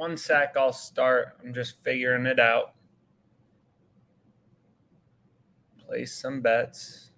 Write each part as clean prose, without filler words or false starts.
1 sec, I'll start. I'm just figuring it out. Place some bets.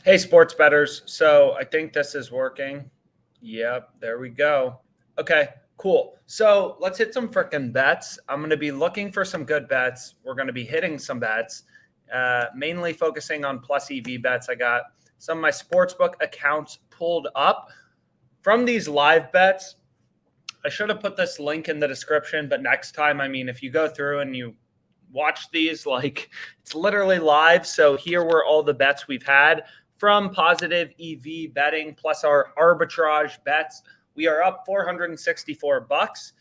Hey, sports bettors. So I think this is working. Yep, there we go. Okay, cool. So let's hit some freaking bets. I'm going to be looking for some good bets. We're going to be hitting some bets, mainly focusing on plus EV bets. I got some of my sportsbook accounts pulled up from these live bets. I should have put this link in the description, but next time, I mean, if you go through and you watch these, like, it's literally live. So here were all the bets we've had from positive EV betting plus our arbitrage bets. We are up $464.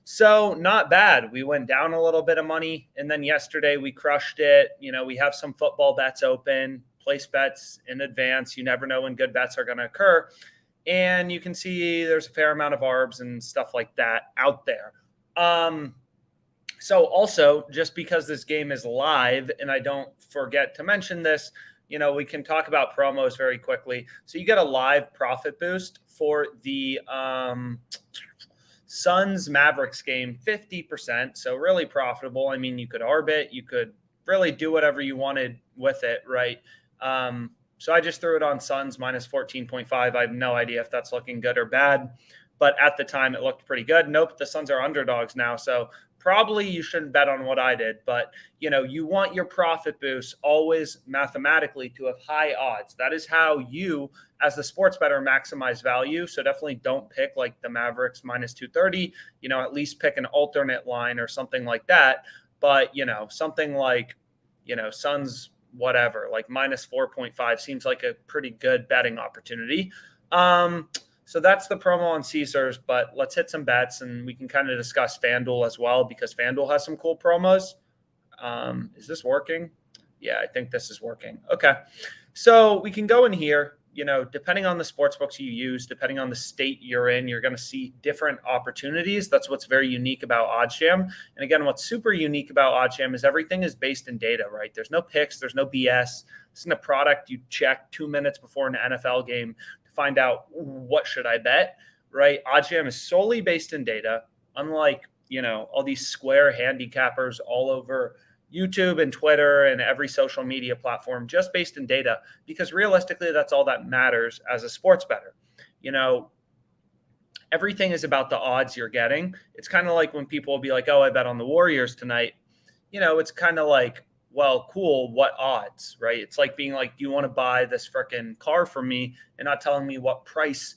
So not bad. We went down a little bit of money, and then yesterday we crushed it. You know, we have some football bets open, place bets in advance. You never know when good bets are going to occur. And you can see there's a fair amount of ARBs and stuff like that out there. So also, just because this game is live, and I don't forget to mention this, you know, we can talk about promos very quickly. So you get a live profit boost for the Suns Mavericks game, 50%. So really profitable. I mean, you could ARB it, you could really do whatever you wanted with it, right? So I just threw it on Suns minus 14.5. I have no idea if that's looking good or bad, but at the time it looked pretty good. Nope, the Suns are underdogs now. So probably you shouldn't bet on what I did, but you know, you want your profit boost always mathematically to have high odds. That is how you, as the sports bettor, maximize value. So definitely don't pick like the Mavericks minus 230, you know, at least pick an alternate line or something like that. But, you know, something like, you know, Suns whatever, like minus 4.5 seems like a pretty good betting opportunity. So that's the promo on Caesars, but let's hit some bets and we can kind of discuss FanDuel as well because FanDuel has some cool promos. Is this working? Yeah, I think this is working. Okay. So we can go in here. depending on the sports books you use, depending on the state you're in, you're going to see different opportunities. That's what's very unique about OddsJam. And again, what's super unique about OddsJam is everything is based in data, right? There's no picks, there's no BS. This isn't a product you check 2 minutes before an NFL game to find out what should I bet, right? OddsJam is solely based in data, unlike, all these square handicappers all over YouTube and Twitter and every social media platform, just based in data, because realistically, that's all that matters as a sports bettor. Everything is about the odds you're getting. It's kind of like when people will be like, oh, I bet on the Warriors tonight. It's kind of like, well, cool, what odds, right? It's like being like, do you want to buy this freaking car from me and not telling me what price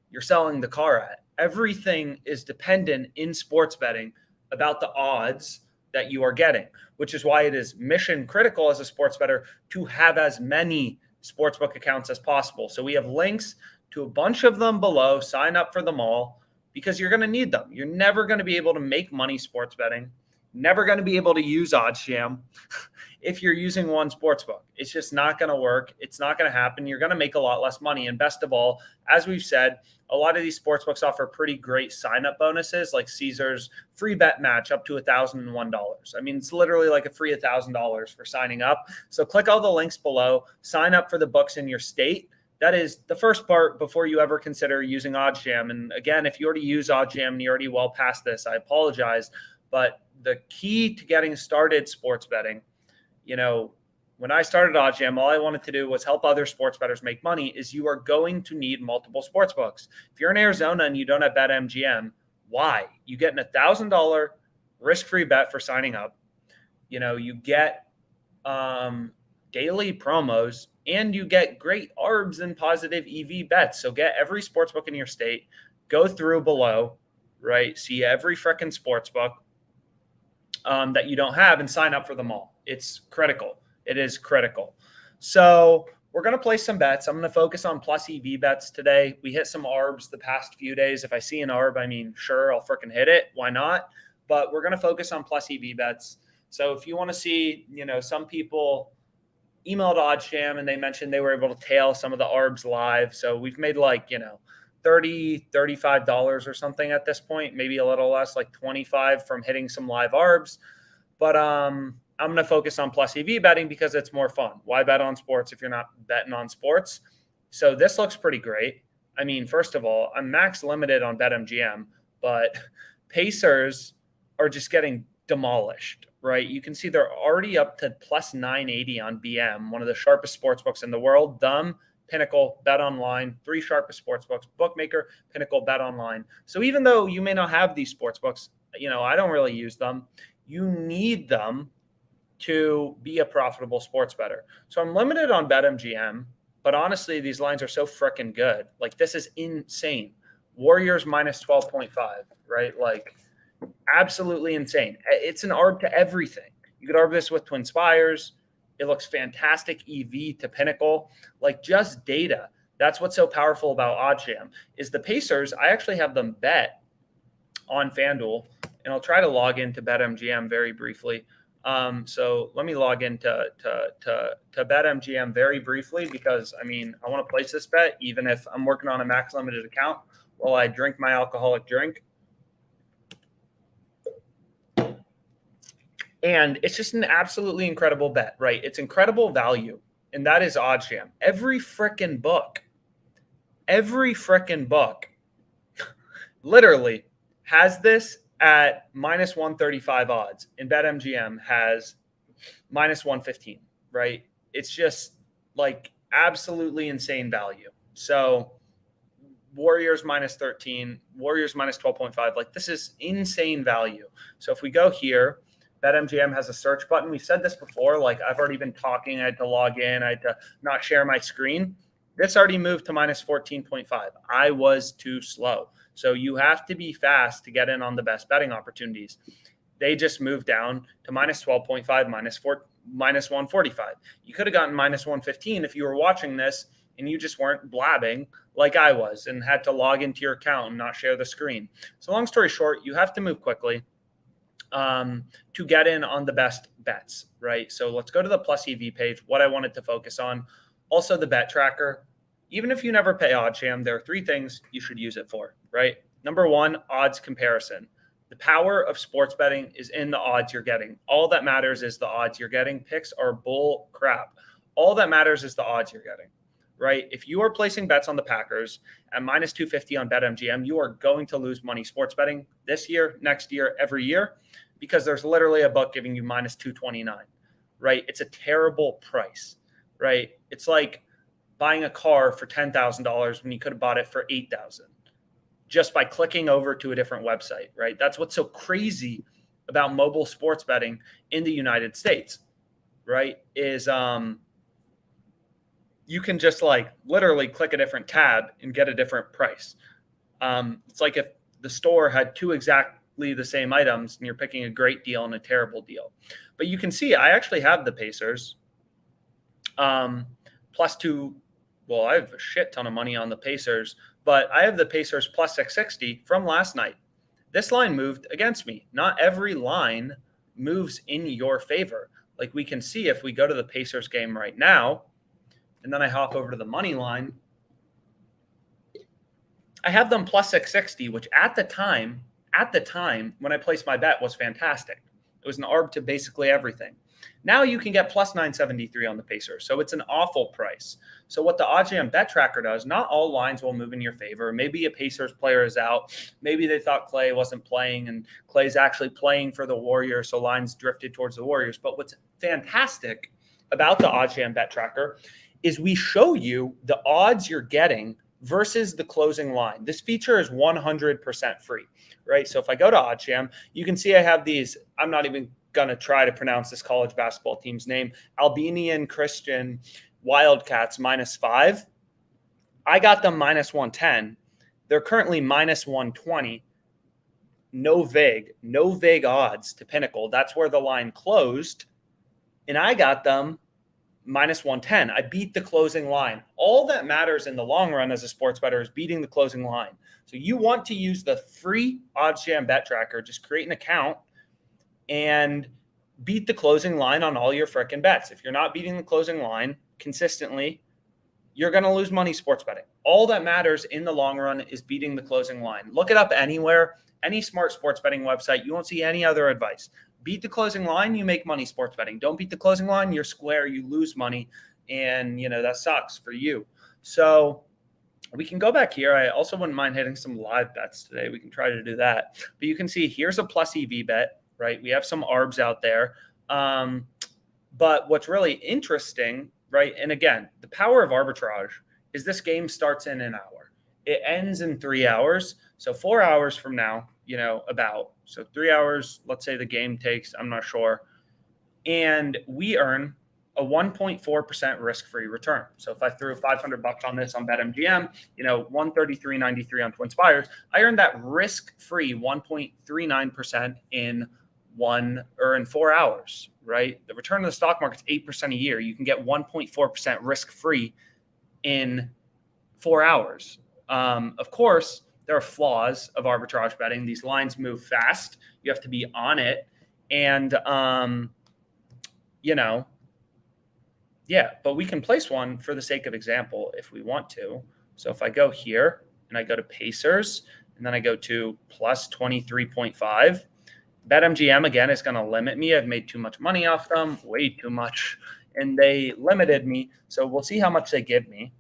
you're selling the car at? Everything is dependent in sports betting about the odds that you are getting, which is why it is mission critical as a sports bettor to have as many sportsbook accounts as possible. So we have links to a bunch of them below. Sign up for them all because you're going to need them. You're never going to be able to make money sports betting, never going to be able to use OddsJam if you're using one sportsbook. It's just not going to work. It's not going to happen. You're going to make a lot less money. And best of all, as we've said, a lot of these sportsbooks offer pretty great sign-up bonuses, like Caesars free bet match up to $1,001. I mean, it's literally like a free $1,000 for signing up. So click all the links below, sign up for the books in your state. That is the first part before you ever consider using OddsJam. And again, if you already use OddsJam and you're already well past this, I apologize. But the key to getting started sports betting, when I started OddsJam, all I wanted to do was help other sports bettors make money. Is you are going to need multiple sports books. If you're in Arizona and you don't have BetMGM, why? You get an $1,000 risk-free bet for signing up. You get daily promos, and you get great ARBs and positive EV bets. So get every sports book in your state, go through below, right? See every freaking sports book that you don't have and sign up for them all. It's critical. It is critical. So we're going to place some bets. I'm going to focus on plus EV bets today. We hit some ARBs the past few days. If I see an ARB, sure, I'll freaking hit it. Why not? But we're going to focus on plus EV bets. So if you want to see, some people emailed OddsJam and they mentioned they were able to tail some of the ARBs live. So we've made like, $30, $35 or something at this point, maybe a little less, like 25 from hitting some live ARBs. But I'm going to focus on plus EV betting because it's more fun. Why bet on sports if you're not betting on sports? So this looks pretty great. First of all, I'm max limited on BetMGM, but Pacers are just getting demolished, right? You can see they're already up to plus 980 on BM, one of the sharpest sports books in the world. Them, Pinnacle, BetOnline, 3 sharpest sports books, Bookmaker, Pinnacle, BetOnline. So even though you may not have these sports books, I don't really use them. You need them to be a profitable sports bettor. So I'm limited on BetMGM, but honestly, these lines are so freaking good. Like, this is insane. Warriors minus 12.5, right? Like, absolutely insane. It's an ARB to everything. You could ARB this with Twin Spires. It looks fantastic. EV to Pinnacle, like just data. That's what's so powerful about OddsJam is the Pacers. I actually have them bet on FanDuel, and I'll try to log into BetMGM very briefly. So let me log into BetMGM very briefly because I want to place this bet even if I'm working on a max limited account while I drink my alcoholic drink. And it's just an absolutely incredible bet, right? It's incredible value, and that is OddsJam. Every freaking book literally has this at minus 135 odds, and BetMGM has minus 115, right? It's just like absolutely insane value. So Warriors minus 13, Warriors minus 12.5, like this is insane value. So if we go here, BetMGM has a search button. We've said this before. Like I've already been talking. I had to log in. I had to not share my screen. This already moved to minus 14.5. I was too slow. So you have to be fast to get in on the best betting opportunities. They just moved down to minus 12.5, minus 145. You could have gotten minus 115 if you were watching this and you just weren't blabbing like I was and had to log into your account and not share the screen. So long story short, you have to move quickly to get in on the best bets, right? So let's go to the plus EV page, what I wanted to focus on. Also the bet tracker. even if you never pay OddsJam, there are three things you should use it for, right? Number one, odds comparison. The power of sports betting is in the odds you're getting. All that matters is the odds you're getting. Picks are bull crap. All that matters is the odds you're getting, right? If you are placing bets on the Packers at minus 250 on BetMGM, you are going to lose money sports betting this year, next year, every year, because there's literally a book giving you minus 229, right? It's a terrible price, right? It's like buying a car for $10,000 when you could have bought it for $8,000 just by clicking over to a different website, right? That's what's so crazy about mobile sports betting in the United States, right? Is you can just like literally click a different tab and get a different price. It's like if the store had two exactly the same items and you're picking a great deal and a terrible deal. But you can see I actually have the Pacers plus two. Well, I have a shit ton of money on the Pacers, but I have the Pacers plus 660 from last night. This line moved against me. Not every line moves in your favor. Like we can see if we go to the Pacers game right now, and then I hop over to the money line, I have them plus 660, which at the time when I placed my bet was fantastic. It was an arb to basically everything. Now you can get plus 973 on the Pacers. So it's an awful price. So what the OddsJam bet tracker does, not all lines will move in your favor. Maybe a Pacers player is out. Maybe they thought Clay wasn't playing and Clay's actually playing for the Warriors. So lines drifted towards the Warriors. But what's fantastic about the OddsJam bet tracker is we show you the odds you're getting versus the closing line. This feature is 100% free, right? So if I go to OddsJam, you can see I have these. I'm not even going to try to pronounce this college basketball team's name. Albanian Christian Wildcats -5. I got them -110. They're currently -120. No vague odds to Pinnacle. That's where the line closed. And I got them -110. I beat the closing line. All that matters in the long run as a sports bettor is beating the closing line. So you want to use the free OddsJam bet tracker. Just create an account and beat the closing line on all your frickin' bets. If you're not beating the closing line consistently, you're going to lose money sports betting. All that matters in the long run is beating the closing line. Look it up anywhere, any smart sports betting website. You won't see any other advice. Beat the closing line, you make money sports betting. Don't beat the closing line, you're square, you lose money. And, that sucks for you. So we can go back here. I also wouldn't mind hitting some live bets today. We can try to do that. But you can see here's a plus EV bet. Right? We have some ARBs out there. But what's really interesting, right? And again, the power of arbitrage is this game starts in an hour. It ends in 3 hours. So 4 hours from now, so 3 hours, let's say the game takes, I'm not sure. And we earn a 1.4% risk-free return. So if I threw $500 on this on BetMGM, 133.93 on TwinSpires, I earned that risk-free 1.39% in 4 hours, right? The return of the stock market's 8% a year. You can get 1.4% risk-free in 4 hours. Of course, there are flaws of arbitrage betting. These lines move fast. You have to be on it. And, but we can place one for the sake of example if we want to. So if I go here and I go to Pacers and then I go to plus 23.5, BetMGM, again, is going to limit me. I've made too much money off them, way too much, and they limited me. So we'll see how much they give me.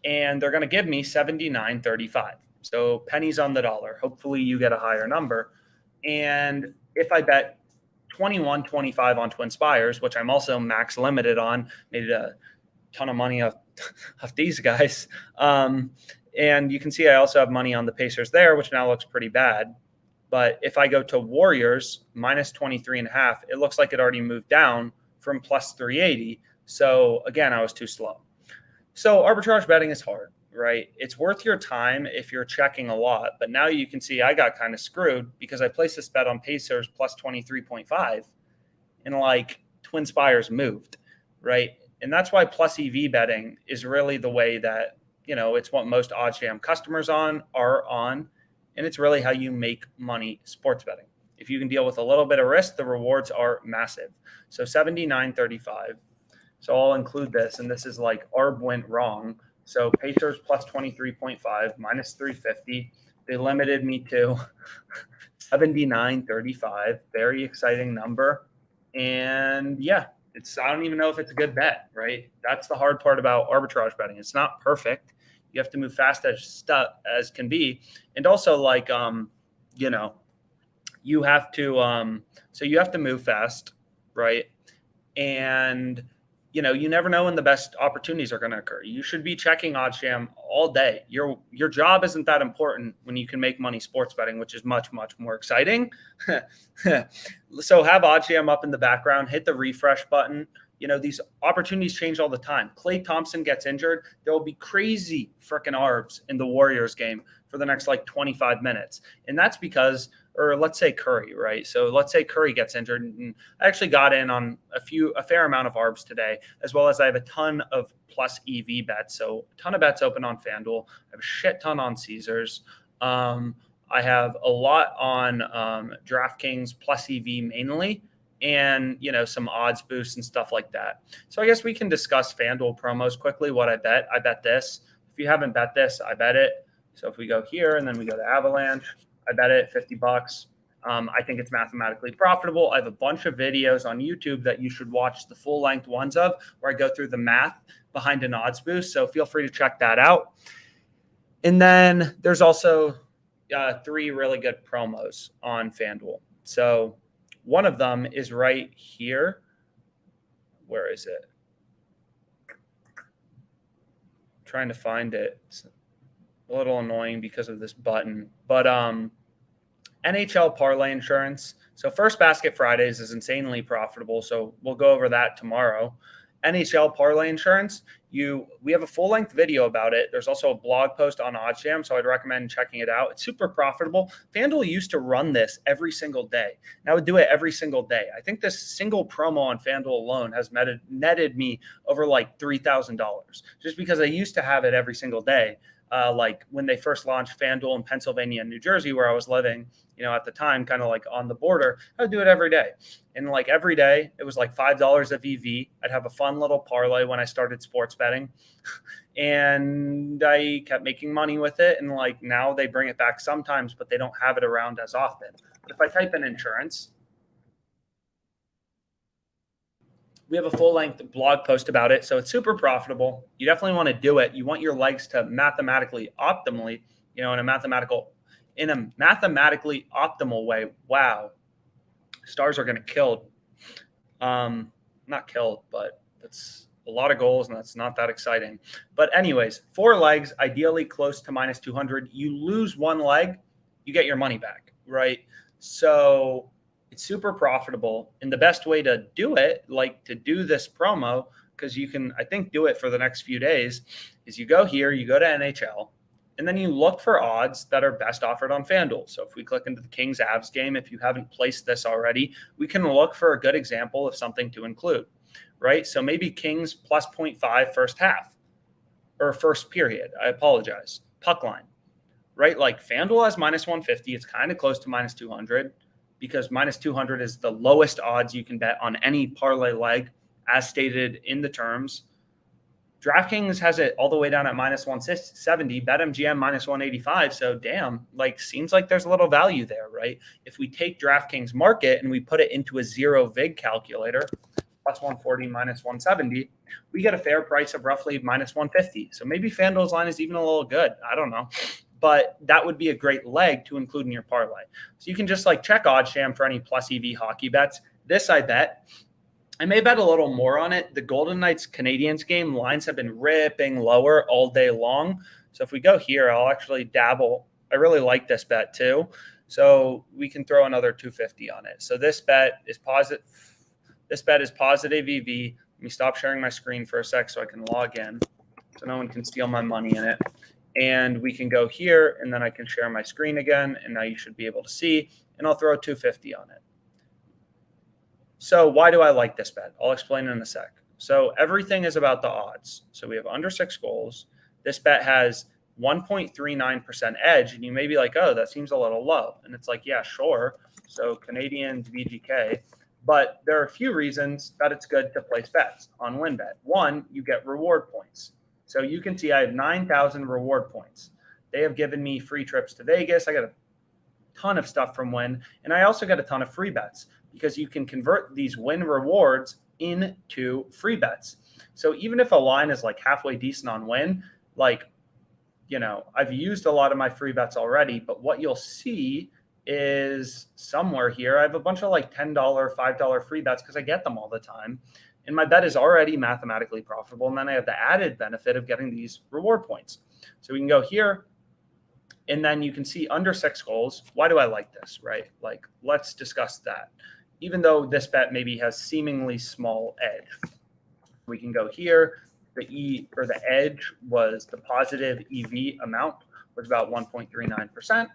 And they're going to give me $79.35. So pennies on the dollar. Hopefully you get a higher number. And if I bet 21.25 on TwinSpires, which I'm also max limited on, made a ton of money off these guys. And you can see I also have money on the Pacers there, which now looks pretty bad. But if I go to Warriors minus 23.5, it looks like it already moved down from plus 380. So again, I was too slow. So arbitrage betting is hard, right? It's worth your time if you're checking a lot. But now you can see I got kind of screwed because I placed this bet on Pacers plus 23.5 and TwinSpires moved, right? And that's why plus EV betting is really the way that, it's what most OddsJam customers are on. And it's really how you make money sports betting. If you can deal with a little bit of risk, the rewards are massive. So $79.35. So I'll include this, and this is like ARB went wrong. So Pacers plus 23.5, minus 350. They limited me to 79.35. Very exciting number. And yeah, I don't even know if it's a good bet, right? That's the hard part about arbitrage betting. It's not perfect. You have to move fast as can be. And also like, you know, you have to, so you have to move fast, right? And you never know when the best opportunities are going to occur. You should be checking OddsJam all day. Your job isn't that important when you can make money sports betting, which is much, much more exciting. So have OddsJam up in the background, hit the refresh button. These opportunities change all the time. Klay Thompson gets injured. There will be crazy freaking ARBs in the Warriors game for the next 25 minutes. And that's because, or let's say Curry, right? So let's say Curry gets injured. And I actually got in on a fair amount of ARBs today, as well as I have a ton of plus EV bets. So a ton of bets open on FanDuel. I have a shit ton on Caesars. I have a lot on DraftKings plus EV mainly, and some odds boosts and stuff like that. So I guess we can discuss FanDuel promos quickly. What I bet this. If you haven't bet this, I bet it. So if we go here and then we go to Avalanche, I bet it $50. I think it's mathematically profitable. I have a bunch of videos on YouTube that you should watch the full length ones of, where I go through the math behind an odds boost. So feel free to check that out. And then there's also 3 really good promos on FanDuel. So one of them is right here. Where is it? I'm trying to find it. It's a little annoying because of this button. But NHL Parlay Insurance. So First Basket Fridays is insanely profitable. So we'll go over that tomorrow. NHL Parlay Insurance, we have a full-length video about it. There's also a blog post on OddsJam, so I'd recommend checking it out. It's super profitable. FanDuel used to run this every single day, and I would do it every single day. I think this single promo on FanDuel alone has netted me over $3,000, just because I used to have it every single day. When they first launched FanDuel in Pennsylvania and New Jersey, where I was living, at the time, kind of on the border, I would do it every day. And every day, it was $5 of EV. I'd have a fun little parlay when I started sports betting. And I kept making money with it. And now they bring it back sometimes, but they don't have it around as often. But if I type in insurance, we have a full-length blog post about it, so it's super profitable. You definitely want to do it. You want your legs to mathematically optimally, in a mathematically optimal way. Wow, Stars are going to kill. Not killed, but that's a lot of goals, and that's not that exciting. But anyways, 4 legs, ideally close to minus 200. You lose 1 leg, you get your money back, right? So it's super profitable. And the best way to do it, to do this promo, because you can, I think, do it for the next few days, is you go here, you go to NHL, and then you look for odds that are best offered on FanDuel. So if we click into the Kings-Avs game, if you haven't placed this already, we can look for a good example of something to include, right? So maybe Kings plus 0.5 first half, or first period. I apologize. Puck line, right? FanDuel has minus 150. It's kind of close to minus 200. Because minus 200 is the lowest odds you can bet on any parlay leg, as stated in the terms. DraftKings has it all the way down at minus 170, BetMGM minus 185. So damn, seems like there's a little value there, right? If we take DraftKings market and we put it into a zero vig calculator, plus 140, minus 170, we get a fair price of roughly minus 150. So maybe FanDuel's line is even a little good. I don't know. But that would be a great leg to include in your parlay. So you can just check OddsJam for any plus EV hockey bets. This I bet. I may bet a little more on it. The Golden Knights Canadiens game lines have been ripping lower all day long. So if we go here, I'll actually dabble. I really like this bet too. So we can throw another 250 on it. So this bet is positive. This bet is positive EV. Let me stop sharing my screen for a sec so I can log in, so no one can steal my money in it. And we can go here, and then I can share my screen again, and now you should be able to see, and I'll throw 250 on it. So why do I like this bet? I'll explain in a sec. So everything is about the odds. So we have under 6 goals. This bet has 1.39% edge, and you may be like, oh, that seems a little low. And it's yeah, sure. So Canadiens VGK, But there are a few reasons that it's good to place bets on WinBet. One, you get reward points. So you can see I have 9,000 reward points. They have given me free trips to Vegas. I got a ton of stuff from Win. And I also get a ton of free bets because you can convert these Win rewards into free bets. So even if a line is like halfway decent on Win, like, I've used a lot of my free bets already, but what you'll see is somewhere here, I have a bunch of like $10, $5 free bets because I get them all the time. And my bet is already mathematically profitable. And then I have the added benefit of getting these reward points. So we can go here, and then you can see under 6 goals. Why do I like this, right? Like, let's discuss that. Even though this bet maybe has seemingly small edge, we can go here. The edge was the positive EV amount was about 1.39%,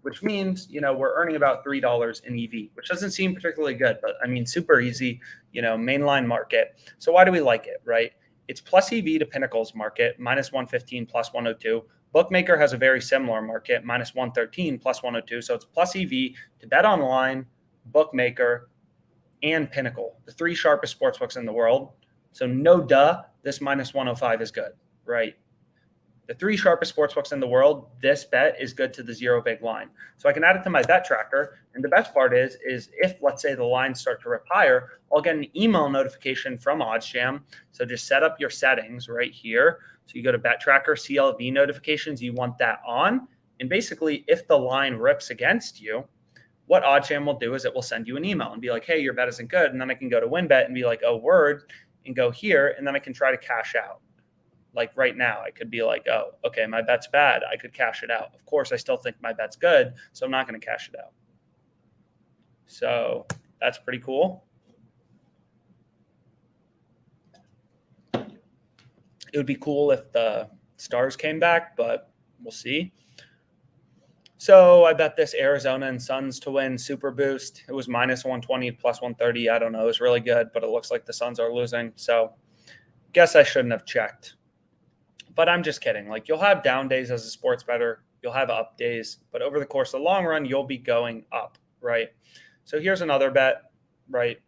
which means, we're earning about $3 in EV, which doesn't seem particularly good, but I mean, super easy, mainline market. So why do we like it, right? It's plus EV to Pinnacle's market, minus 115, plus 102. Bookmaker has a very similar market, minus 113, plus 102. So it's plus EV to Bet Online, Bookmaker, and Pinnacle, the 3 sharpest sportsbooks in the world. So no duh, this minus 105 is good, right? The 3 sharpest sportsbooks in the world, this bet is good to the 0 vig line. So I can add it to my bet tracker. And the best part is if, let's say, the lines start to rip higher, I'll get an email notification from OddsJam. So just set up your settings right here. So you go to bet tracker, CLV notifications, you want that on. And basically, if the line rips against you, what OddsJam will do is it will send you an email and be like, hey, your bet isn't good. And then I can go to WinBet and be like, oh, word, and go here. And then I can try to cash out. Like right now, I could be like, oh, okay, my bet's bad. I could cash it out. Of course, I still think my bet's good, so I'm not going to cash it out. So that's pretty cool. It would be cool if the Stars came back, but we'll see. So I bet this Arizona and Suns to win super boost. It was minus 120, plus 130. I don't know. It was really good, but it looks like the Suns are losing. So guess I shouldn't have checked. But I'm just kidding. Like, you'll have down days as a sports bettor. You'll have up days. But over the course of the long run, you'll be going up, right? So here's another bet, right,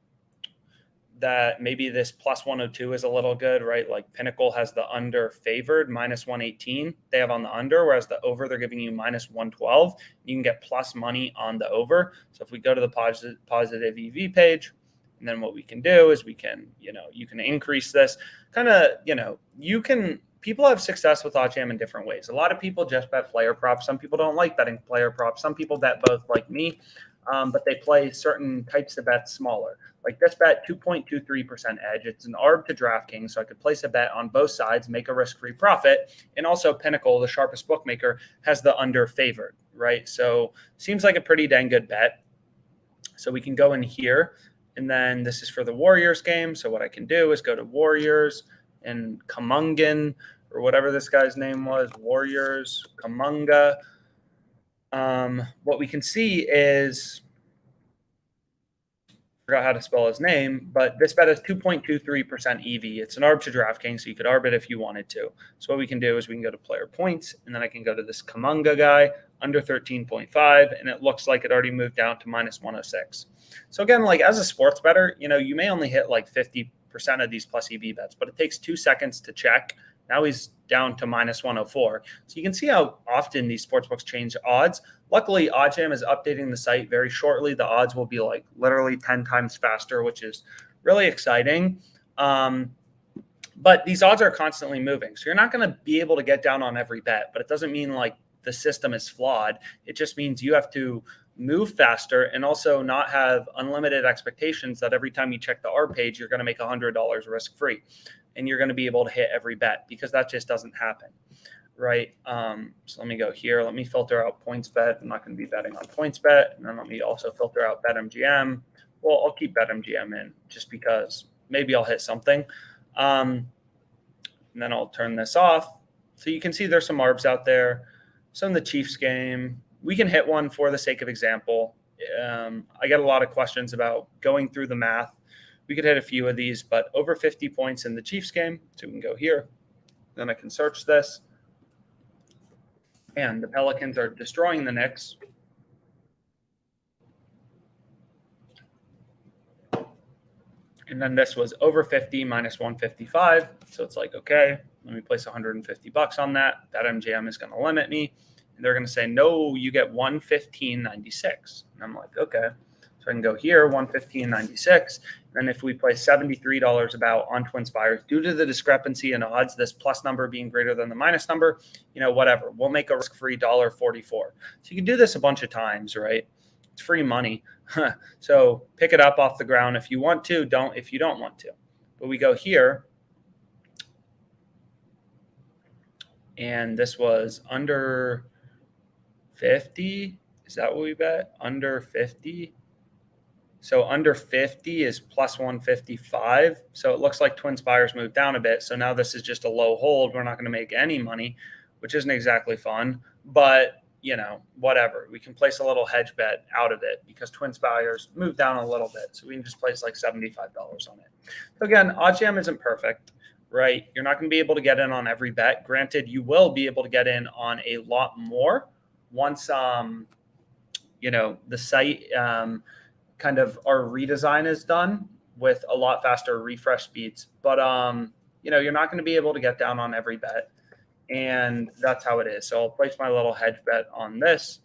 that maybe this plus 102 is a little good, right? Like Pinnacle has the under favored, minus 118. They have on the under, whereas the over, they're giving you minus 112. You can get plus money on the over. So if we go to the positive EV page, and then what we can do is we can, you can increase this. Kind of, people have success with OddsJam in different ways. A lot of people just bet player props. Some people don't like betting player props. Some people bet both, like me, but they play certain types of bets smaller. Like this bet, 2.23% edge. It's an ARB to DraftKings, so I could place a bet on both sides, make a risk-free profit. And also Pinnacle, the sharpest bookmaker, has the under favored, right? So seems like a pretty dang good bet. So we can go in here, and then this is for the Warriors game. So what I can do is go to Warriors and Kamungan, or whatever this guy's name was, Warriors, Kamunga. What we can see is, I forgot how to spell his name, but this bet is 2.23% EV. It's an ARB to DraftKings, so you could ARB it if you wanted to. So what we can do is we can go to player points, and then I can go to this Kamunga guy, under 13.5, and it looks like it already moved down to minus 106. So again, like as a sports bettor, you may only hit like 50% of these plus EV bets, but it takes 2 seconds to check. Now he's down to minus 104. So you can see how often these sportsbooks change odds. Luckily, OddsJam is updating the site very shortly. The odds will be like literally 10 times faster, which is really exciting. But these odds are constantly moving. So you're not going to be able to get down on every bet, but it doesn't mean like the system is flawed. It just means you have to move faster and also not have unlimited expectations that every time you check the ARB page, you're going to make $100 risk-free. And you're going to be able to hit every bet, because that just doesn't happen, right? So let me go here. Let me filter out PointsBet. I'm not going to be betting on PointsBet. And then let me also filter out BetMGM. Well, I'll keep BetMGM in just because maybe I'll hit something. And then I'll turn this off. So you can see there's some ARBs out there. So in the Chiefs game, we can hit one for the sake of example. I get a lot of questions about going through the math. We could hit a few of these, but over 50 points in the Chiefs game. So we can go here. Then I can search this. And the Pelicans are destroying the Knicks. And then this was over 50 minus 155. So it's like, okay, let me place 150 bucks on that. That MGM is going to limit me. And they're going to say, no, you get 115.96. And I'm like, okay. So I can go here, 115.96. And if we place $73 about on TwinSpires, due to the discrepancy in odds, this plus number being greater than the minus number, whatever, we'll make a risk-free $1.44. So you can do this a bunch of times, right? It's free money. So pick it up off the ground if you want to, don't if you don't want to. But we go here, and this was under 50. Is that what we bet? Under 50. So under 50 is plus 155. So it looks like TwinSpires moved down a bit. So now this is just a low hold. We're not going to make any money, which isn't exactly fun. But, whatever. We can place a little hedge bet out of it because TwinSpires moved down a little bit. So we can just place like $75 on it. So again, OddsJam isn't perfect, right? You're not going to be able to get in on every bet. Granted, you will be able to get in on a lot more once, the site kind of our redesign is done with a lot faster refresh speeds. But, you're not going to be able to get down on every bet. And that's how it is. So I'll place my little hedge bet on this.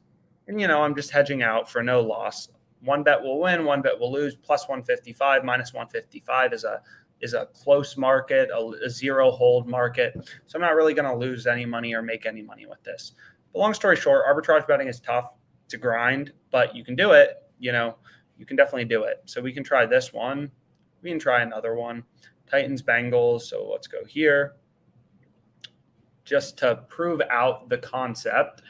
And, I'm just hedging out for no loss. One bet will win, one bet will lose. Plus 155, minus 155 is a close market, a zero hold market. So I'm not really going to lose any money or make any money with this. But long story short, arbitrage betting is tough. It's a grind, but you can do it. You can definitely do it. So we can try this one. We can try another one. Titans, Bengals. So let's go here. Just to prove out the concept.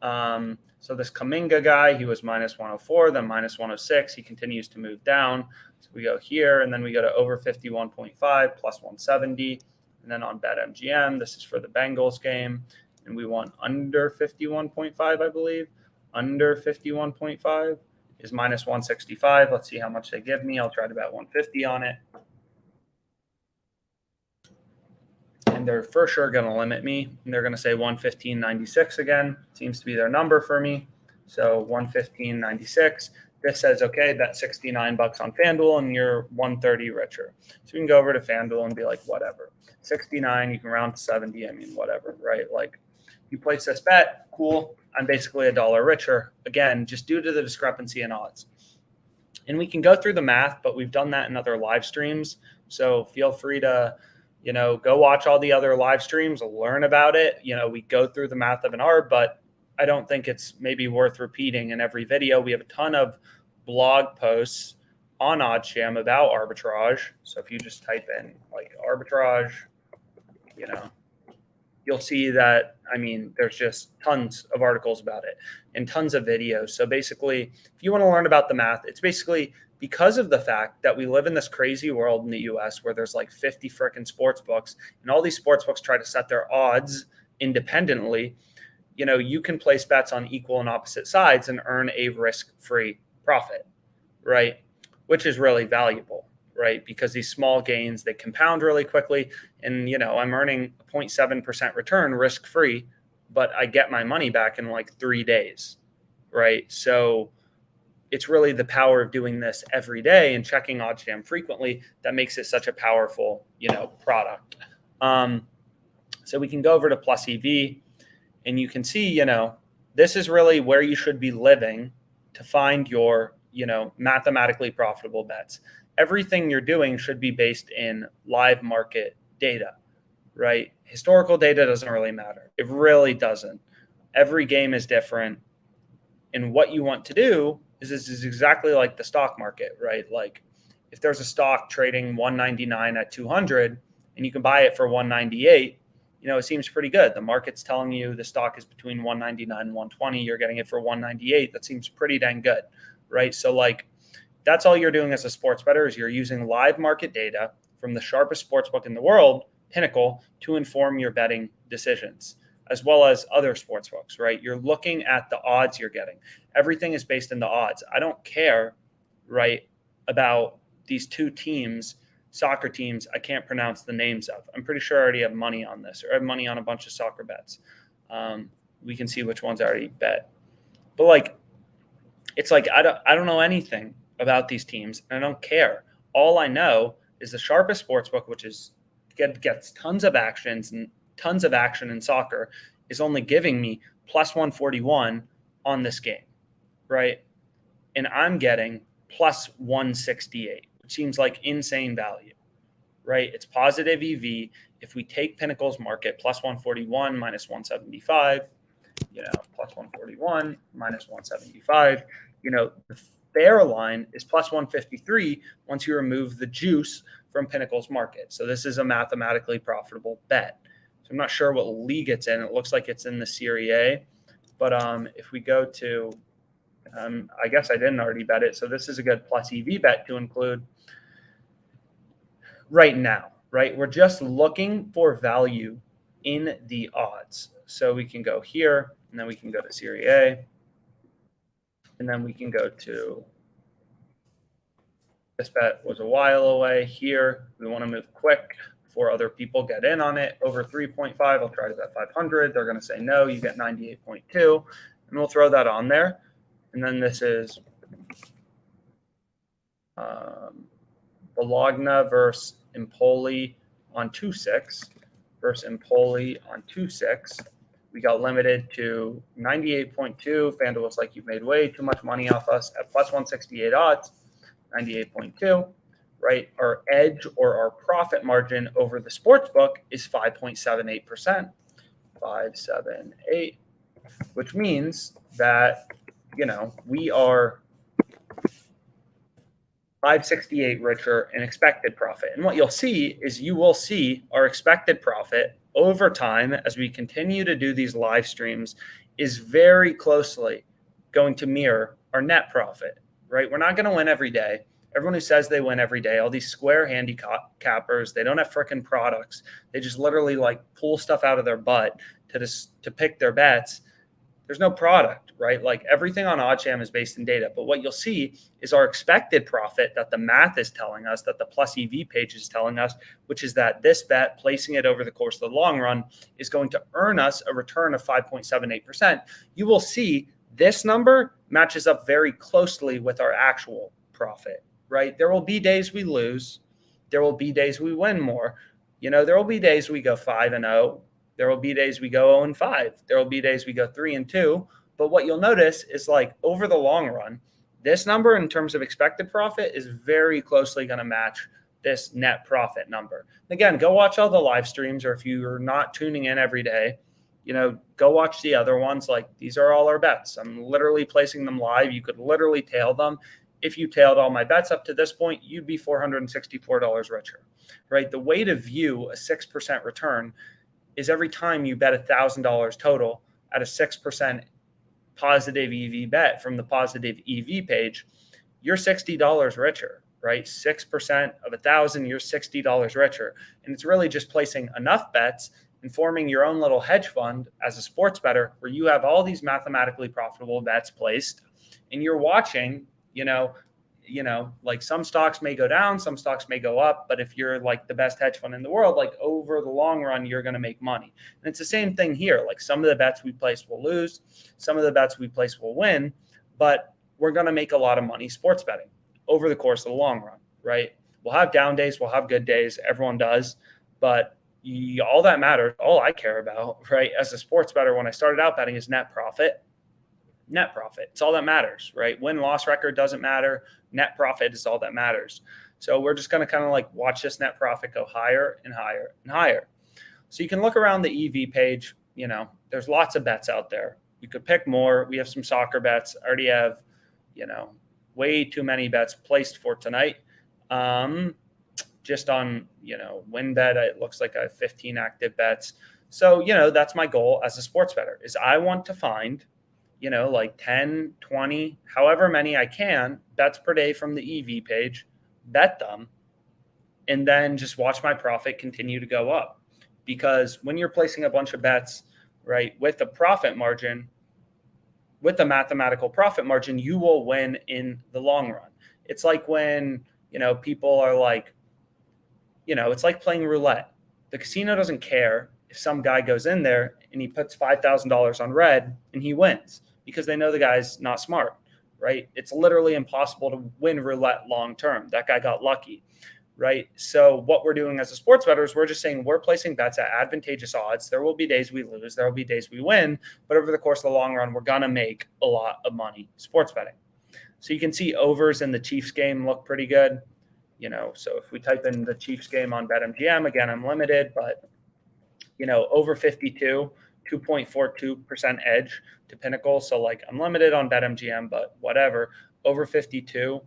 So this Kuminga guy, he was minus 104, then minus 106. He continues to move down. So we go here, and then we go to over 51.5, plus 170. And then on BetMGM, this is for the Bengals game. And we want under 51.5, I believe. Under 51.5 is minus 165. Let's see how much they give me. I'll try to bet 150 on it. And they're for sure going to limit me. And they're going to say 115.96 again. Seems to be their number for me. So 115.96. This says, okay, bet 69 bucks on FanDuel and you're 130 richer. So we can go over to FanDuel and be like, whatever. 69, you can round to 70. I mean, whatever, right? Like you place this bet, cool. I'm basically $1 richer. Again, just due to the discrepancy in odds. And we can go through the math, but we've done that in other live streams. So feel free to go watch all the other live streams, learn about it. We go through the math of an ARB, but I don't think it's maybe worth repeating in every video. We have a ton of blog posts on OddsJam about arbitrage. So if you just type in like arbitrage, you'll see that, there's just tons of articles about it and tons of videos. So basically, if you want to learn about the math, it's basically because of the fact that we live in this crazy world in the US where there's like 50 frickin' sports books and all these sports books try to set their odds independently, you can place bets on equal and opposite sides and earn a risk-free profit, right? Which is really valuable, right? Because these small gains, they compound really quickly. And, I'm earning a 0.7% return risk-free, but I get my money back in like 3 days, right? So it's really the power of doing this every day and checking OddsJam frequently that makes it such a powerful, product. So we can go over to Plus EV and you can see, this is really where you should be living to find your, mathematically profitable bets. Everything you're doing should be based in live market data, right? Historical data doesn't really matter. It really doesn't. Every game is different. And what you want to do is this is exactly like the stock market, right? Like if there's a stock trading 199 at 200 and you can buy it for 198, it seems pretty good. The market's telling you the stock is between 199 and 120. You're getting it for 198. That seems pretty dang good, right? So like that's all you're doing as a sports bettor is you're using live market data from the sharpest sports book in the world, Pinnacle, to inform your betting decisions, as well as other sports books, right? You're looking at the odds you're getting. Everything is based in the odds. I don't care, right, about these two teams, soccer teams I can't pronounce the names of. I'm pretty sure I already have money on this, or I have money on a bunch of soccer bets. We can see which ones I already bet. But like, it's like I don't know anything about these teams, and I don't care. all I know is the sharpest sportsbook, which is gets tons of actions and tons of action in soccer, is only giving me plus 141 on this game, right? And I'm getting plus 168, which seems like insane value, right? It's positive EV. If we take Pinnacle's market, plus 141 minus 175, plus 141 minus 175, the fair line is plus 153 once you remove the juice from Pinnacle's market. So this is a mathematically profitable bet. So I'm not sure what league it's in. It looks like it's in the Serie A. But if we go to, I guess I didn't already bet it. So this is a good plus EV bet to include right now, right? We're just looking for value in the odds. So we can go here, and then we can go to Serie A. And then we can go to, this bet was a while away. Here, we want to move quick before other people get in on it. Over 3.5, I'll try to bet 500. They're going to say no, you get 98.2. And we'll throw that on there. And then this is Bologna versus Empoli on 2-6 versus Empoli on 2-6. We got limited to 98.2. FanDuel was like, you've made way too much money off us at plus 168 odds, 98.2, right? Our edge or our profit margin over the sports book is 5.78%, 578, which means that, we are 568 richer in expected profit. And what you'll see is you will see our expected profit over time as we continue to do these live streams is very closely going to mirror our net profit, right? We're not going to win every day. Everyone who says they win every day, all these square handicappers, they don't have freaking products. They just literally pull stuff out of their butt to pick their bets. There's no product, right? Like everything on OddsJam is based in data. But what you'll see is our expected profit that the math is telling us, that the plus EV page is telling us, which is that this bet, placing it over the course of the long run, is going to earn us a return of 5.78%. You will see this number matches up very closely with our actual profit, right? There will be days we lose. There will be days we win more. There will be days we go 5-0. There will be days we go 0-5. There will be days we go 3-2. But what you'll notice is over the long run, this number in terms of expected profit is very closely going to match this net profit number. Again, go watch all the live streams, or if you're not tuning in every day, go watch the other ones. These are all our bets. I'm literally placing them live. You could literally tail them. If you tailed all my bets up to this point, you'd be $464 richer, right? The way to view a 6% return is every time you bet $1,000 total at a 6% positive EV bet from the positive EV page, you're $60 richer, right? 6% of 1,000, you're $60 richer. And it's really just placing enough bets and forming your own little hedge fund as a sports bettor where you have all these mathematically profitable bets placed and you're watching, some stocks may go down, some stocks may go up, but if you're the best hedge fund in the world, over the long run, you're going to make money. And it's the same thing here. Some of the bets we place will lose, some of the bets we place will win, but we're going to make a lot of money sports betting over the course of the long run, right? We'll have down days, we'll have good days. Everyone does, but all that matters, all I care about, right, as a sports bettor when I started out betting is net profit. Net profit. It's all that matters, right? Win-loss record doesn't matter. Net profit is all that matters. So we're just going to kind of watch this net profit go higher and higher and higher. So you can look around the EV page. There's lots of bets out there. You could pick more. We have some soccer bets. I already have, way too many bets placed for tonight. Just on, WinBet, it looks like I have 15 active bets. So, that's my goal as a sports bettor is I want to find 10, 20, however many I can, bets per day from the EV page, bet them, and then just watch my profit continue to go up. Because when you're placing a bunch of bets, right, with the profit margin, with the mathematical profit margin, you will win in the long run. It's like when, people are it's like playing roulette. The casino doesn't care if some guy goes in there and he puts $5,000 on red and he wins, because they know the guy's not smart, right? It's literally impossible to win roulette long term. That guy got lucky, right? So what we're doing as a sports bettor is we're just saying we're placing bets at advantageous odds. There will be days we lose, there will be days we win, but over the course of the long run, we're going to make a lot of money sports betting. So you can see overs in the Chiefs game look pretty good. So if we type in the Chiefs game on BetMGM, again, I'm limited, but, over 52, 2.42% edge to Pinnacle. So, I'm limited on BetMGM, but whatever. Over 52.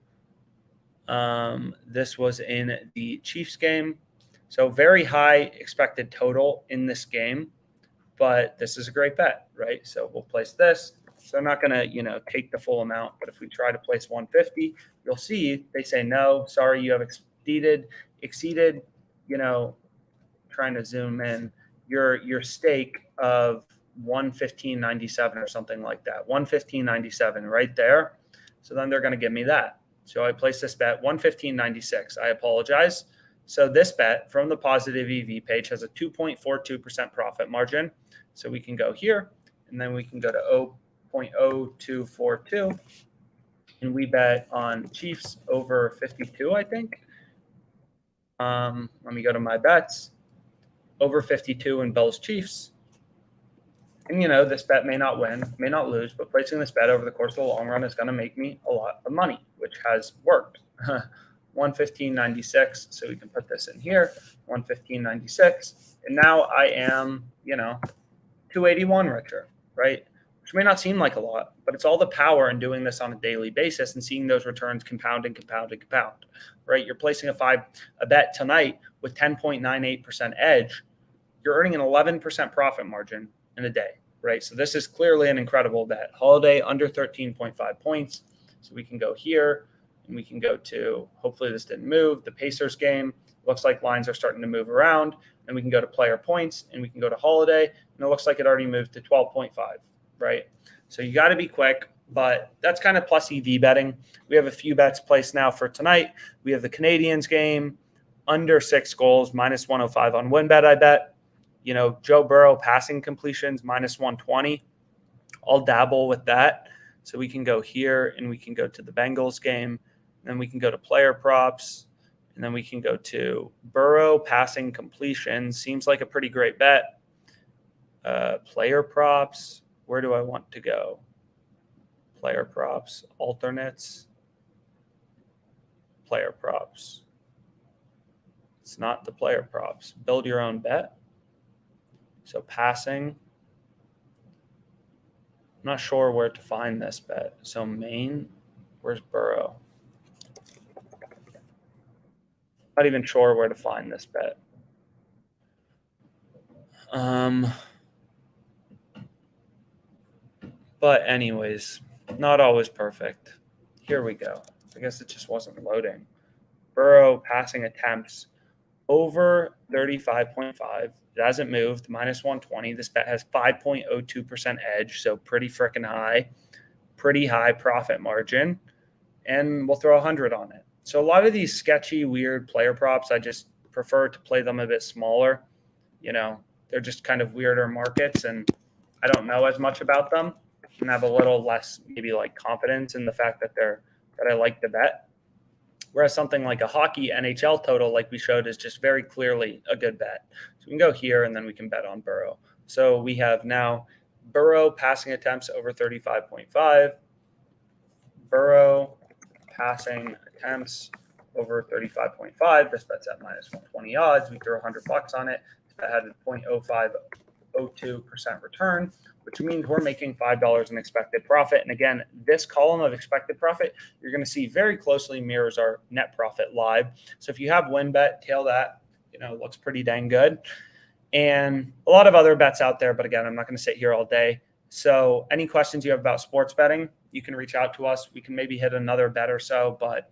This was in the Chiefs game. So very high expected total in this game, but this is a great bet, right? So we'll place this. So I'm not going to, take the full amount, but if we try to place 150, you'll see they say, no, sorry, you have exceeded, trying to zoom in your stake of 115.97 or something like that. 115.97 right there. So then they're going to give me that. So I place this bet 115.96. I apologize. So this bet from the positive EV page has a 2.42% profit margin. So we can go here and then we can go to 0.0242 and we bet on Chiefs over 52, I think. Let me go to my bets. Over 52 in Bills Chiefs. And, this bet may not win, may not lose, but placing this bet over the course of the long run is going to make me a lot of money, which has worked. 115.96. So we can put this in here, 115.96. And now I am, 281 richer, right? Which may not seem like a lot, but it's all the power in doing this on a daily basis and seeing those returns compound and compound and compound, right? You're placing a bet tonight with 10.98% edge. You're earning an 11% profit margin in a day, right? So this is clearly an incredible bet. Holiday under 13.5 points. So we can go here and we can go to, hopefully this didn't move, the Pacers game. Looks like lines are starting to move around, and we can go to player points and we can go to Holiday, and it looks like it already moved to 12.5, right? So you got to be quick, but that's kind of plus EV betting. We have a few bets placed now for tonight. We have the Canadians game, under 6 goals, minus 105 on WinBet, I bet. Joe Burrow passing completions, minus 120. I'll dabble with that. So we can go here and we can go to the Bengals game. Then we can go to player props. And then we can go to Burrow passing completions. Seems like a pretty great bet. Player props. Where do I want to go? Player props, alternates, player props. It's not the player props. Build your own bet. So passing. I'm not sure where to find this bet. So main, where's Burrow? Not even sure where to find this bet. But anyways, not always perfect. Here we go. I guess it just wasn't loading. Burrow passing attempts over 35.5. It hasn't moved, minus 120. This bet has 5.02% edge, so pretty freaking high. Pretty high profit margin. And we'll throw 100 on it. So a lot of these sketchy, weird player props, I just prefer to play them a bit smaller. They're just kind of weirder markets, and I don't know as much about them and have a little less maybe confidence in the fact that I like the bet. Whereas something like a hockey NHL total, like we showed, is just very clearly a good bet. So we can go here and then we can bet on Burrow. So we have now Burrow passing attempts over 35.5. Burrow passing attempts over 35.5. This bet's at minus 120 odds. We throw $100 on it. That had a 0.0502% return, which means we're making $5 in expected profit. And again, this column of expected profit, you're going to see very closely mirrors our net profit live. So if you have WinBet, tail that, looks pretty dang good. And a lot of other bets out there, but again, I'm not going to sit here all day. So any questions you have about sports betting, you can reach out to us. We can maybe hit another bet or so, but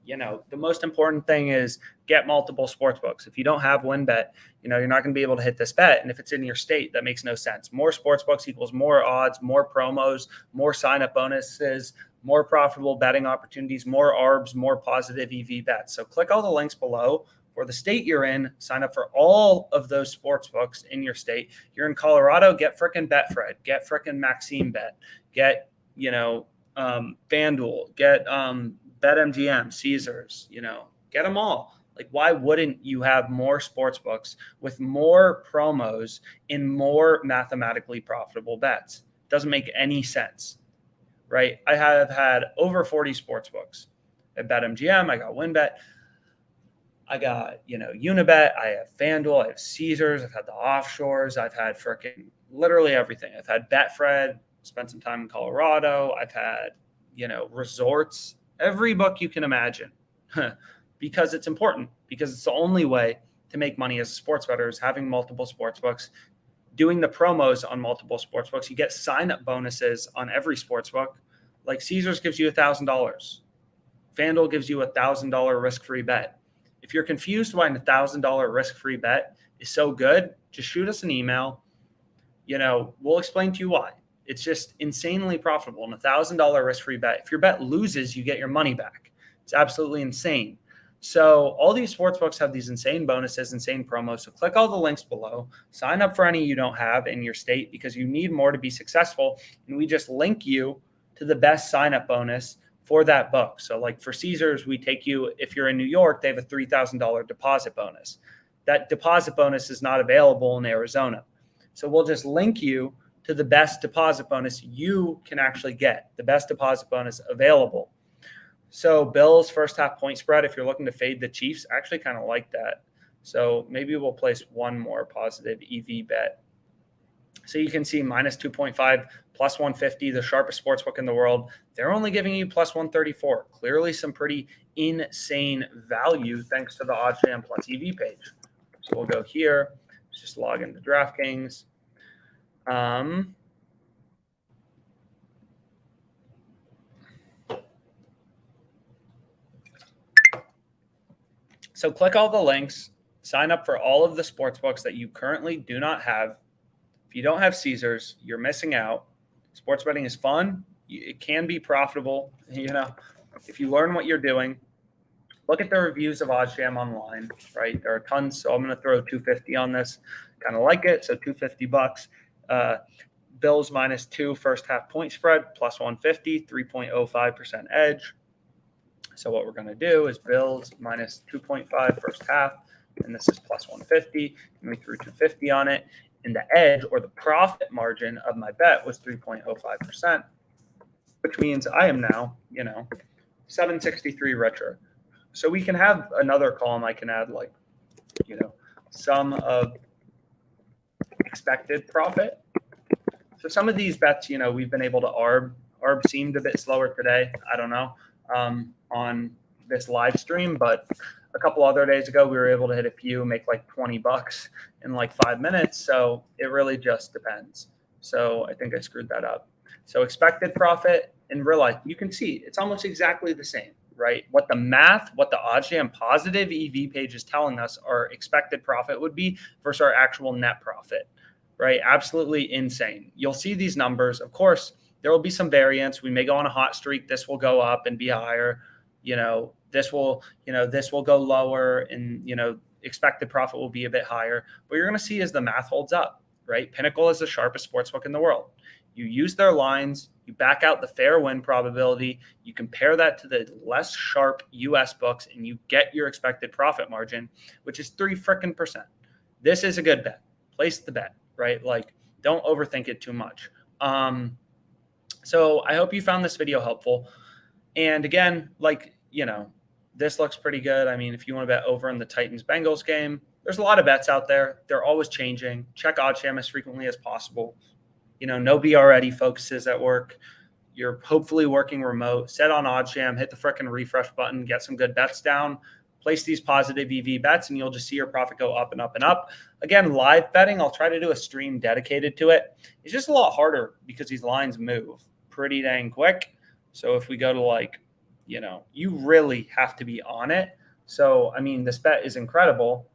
the most important thing is get multiple sports books. If you don't have WinBet, you're not going to be able to hit this bet. And if it's in your state, that makes no sense. More sports books equals more odds, more promos, more sign-up bonuses, more profitable betting opportunities, more ARBs, more positive EV bets. So click all the links below for the state you're in. Sign up for all of those sports books in your state. You're in Colorado, get frickin' Betfred, get frickin' Maxime Bet, get, FanDuel, get BetMGM, Caesars, get them all. Like, why wouldn't you have more sports books with more promos in more mathematically profitable bets? Doesn't make any sense, right? I have had over 40 sports books. At BetMGM, I got WinBet, I got, Unibet, I have FanDuel, I have Caesars, I've had the offshores, I've had freaking literally everything. I've had Betfred, spent some time in Colorado, I've had, resorts, every book you can imagine. Because it's important, because it's the only way to make money as a sports bettor is having multiple sports books, doing the promos on multiple sports books. You get sign-up bonuses on every sports book. Like Caesars gives you $1,000. FanDuel gives you $1,000 risk-free bet. If you're confused why a $1,000 risk-free bet is so good, just shoot us an email. We'll explain to you why. It's just insanely profitable. And $1,000 risk-free bet. If your bet loses, you get your money back. It's absolutely insane. So all these sports books have these insane bonuses, insane promos. So click all the links below. Sign up for any you don't have in your state because you need more to be successful. And we just link you to the best sign-up bonus for that book. So like for Caesars, we take you, if you're in New York, they have a $3,000 deposit bonus. That deposit bonus is not available in Arizona. So we'll just link you to the best deposit bonus you can actually get, the best deposit bonus available. So Bills first half point spread, if you're looking to fade the Chiefs, I actually kind of like that. So maybe we'll place one more positive EV bet. So you can see minus 2.5, plus 150, the sharpest sportsbook in the world. They're only giving you plus 134. Clearly some pretty insane value thanks to the OddsJam plus EV page. So we'll go here. Let's just log into DraftKings. So click all the links, sign up for all of the sports books that you currently do not have. If you don't have Caesars, you're missing out. Sports betting is fun. It can be profitable. If you learn what you're doing, look at the reviews of OddsJam online, right? There are tons. So I'm going to throw 250 on this. Kind of like it. So $250. Bills minus 2 first half point spread, plus 150, 3.05% edge. So what we're going to do is Bills minus 2.5 first half, and this is plus 150, and we threw 250 on it. And the edge or the profit margin of my bet was 3.05%, which means I am now, 763 retro. So we can have another column. I can add sum of expected profit. So some of these bets, we've been able to arb. Arb seemed a bit slower today. I don't know. On this live stream, but a couple other days ago, we were able to hit a few, make like $20 in like 5 minutes. So it really just depends. So I think I screwed that up. So expected profit in real life, you can see it's almost exactly the same, right? What the OddsJam positive EV page is telling us our expected profit would be versus our actual net profit, right? Absolutely insane. You'll see these numbers. Of course, there will be some variance. We may go on a hot streak. This will go up and be higher. This will go lower and, expected profit will be a bit higher. What you're going to see is the math holds up, right? Pinnacle is the sharpest sportsbook in the world. You use their lines, you back out the fair win probability, you compare that to the less sharp US books, and you get your expected profit margin, which is 3%. This is a good bet. Place the bet, right? Like, don't overthink it too much. So I hope you found this video helpful. And again, this looks pretty good. I mean, if you want to bet over in the Titans-Bengals game, there's a lot of bets out there. They're always changing. Check OddsJam as frequently as possible. No be already focuses at work. You're hopefully working remote. Set on OddsJam, hit the frickin' refresh button, get some good bets down. Place these positive EV bets, and you'll just see your profit go up and up and up. Again, live betting, I'll try to do a stream dedicated to it. It's just a lot harder because these lines move pretty dang quick. So if we go to you really have to be on it. So, I mean, this bet is incredible,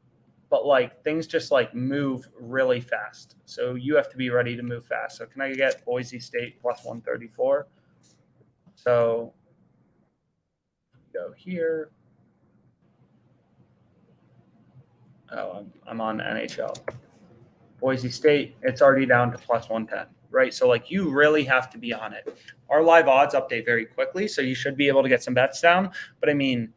but things just move really fast. So you have to be ready to move fast. So can I get Boise State plus 134? So go here. Oh, I'm on NHL. Boise State, it's already down to plus 110, right? So like you really have to be on it. Our live odds update very quickly, so you should be able to get some bets down. But I mean,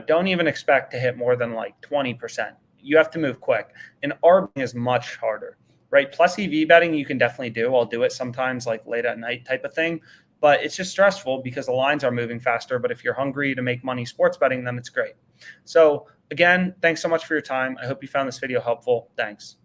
don't even expect to hit more than like 20%. You have to move quick. And arbing is much harder, right? Plus EV betting you can definitely do. I'll do it sometimes like late at night type of thing. But it's just stressful because the lines are moving faster. But if you're hungry to make money sports betting, then it's great. So again, thanks so much for your time. I hope you found this video helpful. Thanks.